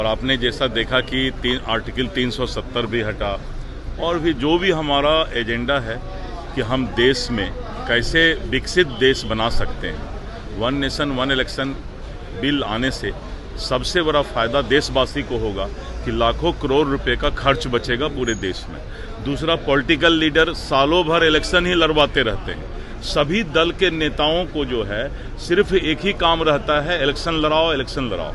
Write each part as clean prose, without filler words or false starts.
और आपने जैसा देखा कि आर्टिकल 370 भी हटा और भी जो भी हमारा एजेंडा है कि हम देश में कैसे विकसित देश बना सकते हैं। One nation one election bill आने से सबसे बड़ा फ़ायदा देशवासी को होगा कि लाखों करोड़ रुपए का खर्च बचेगा पूरे देश में। दूसरा, पॉलिटिकल लीडर सालों भर इलेक्शन ही लड़वाते रहते हैं। सभी दल के नेताओं को जो है सिर्फ एक ही काम रहता है, इलेक्शन लड़ाओ इलेक्शन लड़ाओ।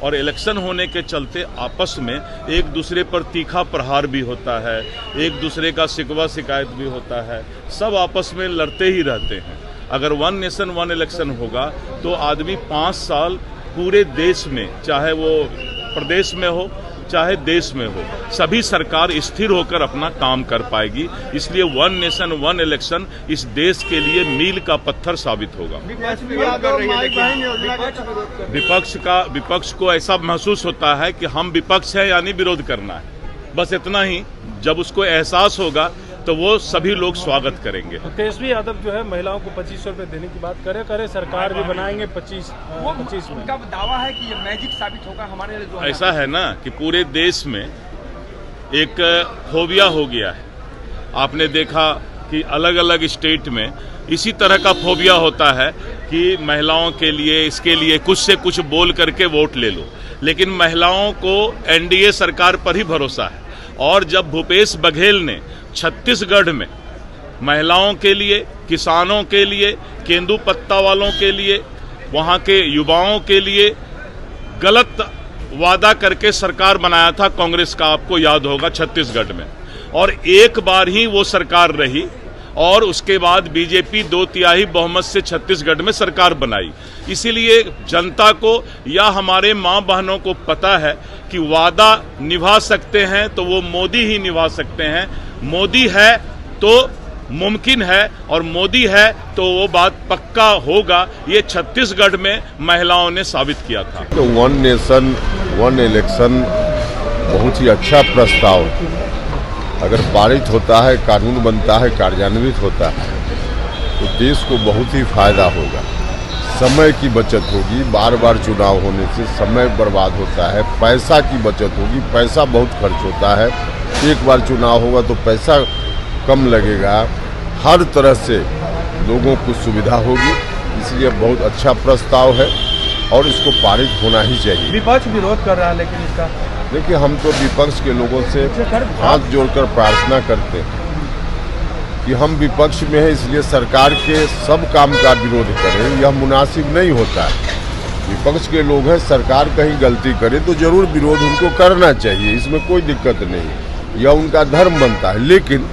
और इलेक्शन होने के चलते आपस में एक दूसरे पर तीखा प्रहार भी होता है, एक दूसरे का शिकवा शिकायत भी होता है, सब आपस में लड़ते ही रहते हैं। अगर वन नेशन वन इलेक्शन होगा तो आदमी 5 साल पूरे देश में, चाहे वो प्रदेश में हो चाहे देश में हो, सभी सरकार स्थिर होकर अपना काम कर पाएगी। इसलिए वन नेशन वन इलेक्शन इस देश के लिए मील का पत्थर साबित होगा। विपक्ष को ऐसा महसूस होता है कि हम विपक्ष है यानी विरोध करना है, बस इतना ही। जब उसको एहसास होगा तो वो सभी लोग स्वागत करेंगे। तेजस्वी यादव जो है महिलाओं को 2500 रुपए देने की बात करे सरकार भी बनाएंगे 25 में। उनका दावा है कि ये मैजिक साबित होगा हमारे लिए। ऐसा है ना कि पूरे देश में एक फोबिया हो गया है। आपने देखा कि अलग अलग स्टेट में इसी तरह का फोबिया होता है कि महिलाओं के लिए, इसके लिए कुछ से कुछ बोल करके वोट ले लो। लेकिन महिलाओं को एनडीए सरकार पर ही भरोसा है। और जब भूपेश बघेल ने छत्तीसगढ़ में महिलाओं के लिए, किसानों के लिए, केंदू पत्ता वालों के लिए, वहाँ के युवाओं के लिए गलत वादा करके सरकार बनाया था कांग्रेस का, आपको याद होगा, छत्तीसगढ़ में। और एक बार ही वो सरकार रही और उसके बाद बीजेपी 2/3 बहुमत से छत्तीसगढ़ में सरकार बनाई। इसीलिए जनता को या हमारे माँ बहनों को पता है कि वादा निभा सकते हैं तो वो मोदी ही निभा सकते हैं। मोदी है तो मुमकिन है और मोदी है तो वो बात पक्का होगा। ये छत्तीसगढ़ में महिलाओं ने साबित किया था। तो वन नेशन वन इलेक्शन बहुत ही अच्छा प्रस्ताव, अगर पारित होता है, कानून बनता है, कार्यान्वित होता है तो देश को बहुत ही फायदा होगा। समय की बचत होगी, बार बार चुनाव होने से समय बर्बाद होता है, पैसा की बचत होगी, पैसा बहुत खर्च होता है। एक बार चुनाव होगा तो पैसा कम लगेगा, हर तरह से लोगों को सुविधा होगी। इसलिए बहुत अच्छा प्रस्ताव है और इसको पारित होना ही चाहिए। विपक्ष विरोध कर रहा है लेकिन इसका, देखिए, हम तो विपक्ष के लोगों से हाथ जोड़कर प्रार्थना करते हैं कि हम विपक्ष में हैं, इसलिए सरकार के सब काम का विरोध करें, यह मुनासिब नहीं होता है। विपक्ष के लोग हैं, सरकार कहीं गलती करे तो जरूर विरोध उनको करना चाहिए, इसमें कोई दिक्कत नहीं, यह उनका धर्म बनता है। लेकिन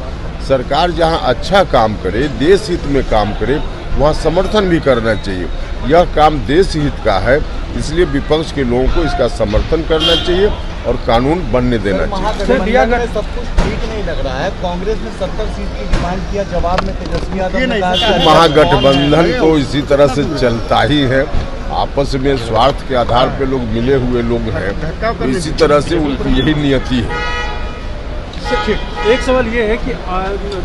सरकार जहां अच्छा काम करे, देश हित में काम करे, वहां समर्थन भी करना चाहिए। यह काम देश हित का है, इसलिए विपक्ष के लोगों को इसका समर्थन करना चाहिए और कानून बनने देना चाहिए। सब कुछ ठीक नहीं लग रहा है। कांग्रेस ने 70 सीट की डिमांड किया, जवाब में तेजस्वी यादव ने कहा महागठबंधन तो इसी तरह से चलता ही है। आपस में स्वार्थ के आधार पर लोग मिले हुए लोग हैं, तो इसी तरह से उनकी यही नियति है। एक सवाल ये है कि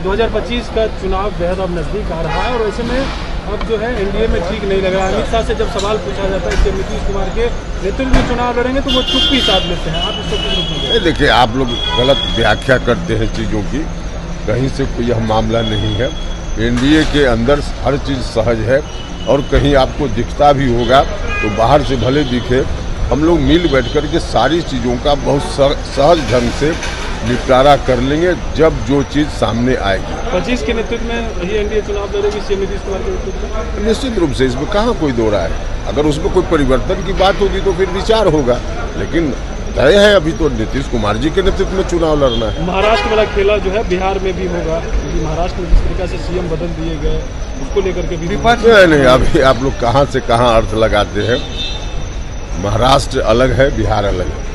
2025 का चुनाव बेहद अब नजदीक आ रहा है और ऐसे में अब जो है एनडीए में ठीक नहीं लग रहा है। अमित शाह से जब सवाल पूछा जाता है कि नीतीश कुमार के नेतृत्व में चुनाव लड़ेंगे तो वो चुप्पी साध लेते हैं। आप इसको देखिए, आप लोग गलत व्याख्या करते हैं चीज़ों की। कहीं से कोई यह मामला नहीं है। एनडीए के अंदर हर चीज़ सहज है और कहीं आपको दिखता भी होगा तो बाहर से भले दिखे, हम लोग मिल बैठ कर के सारी चीज़ों का बहुत सहज ढंग से निपटारा कर लेंगे जब जो चीज़ सामने आएगी। 25 के नेतृत्व में ही एनडीए चुनाव लड़ेगी, सीएम नीतीश कुमार के नेतृत्व में? निश्चित रूप से, इसमें कहाँ कोई दो राय है। अगर उसमें कोई परिवर्तन की बात होगी तो फिर विचार होगा, लेकिन तय है अभी तो नीतीश कुमार जी के नेतृत्व में चुनाव लड़ना है। महाराष्ट्र वाला खेला जो है बिहार में भी होगा, क्योंकि महाराष्ट्र में जिस तरीके से सीएम बदल दिए गए उसको लेकर के भी नहीं, अभी आप लोग कहाँ से कहाँ अर्थ लगाते हैं। महाराष्ट्र अलग है, बिहार अलग है।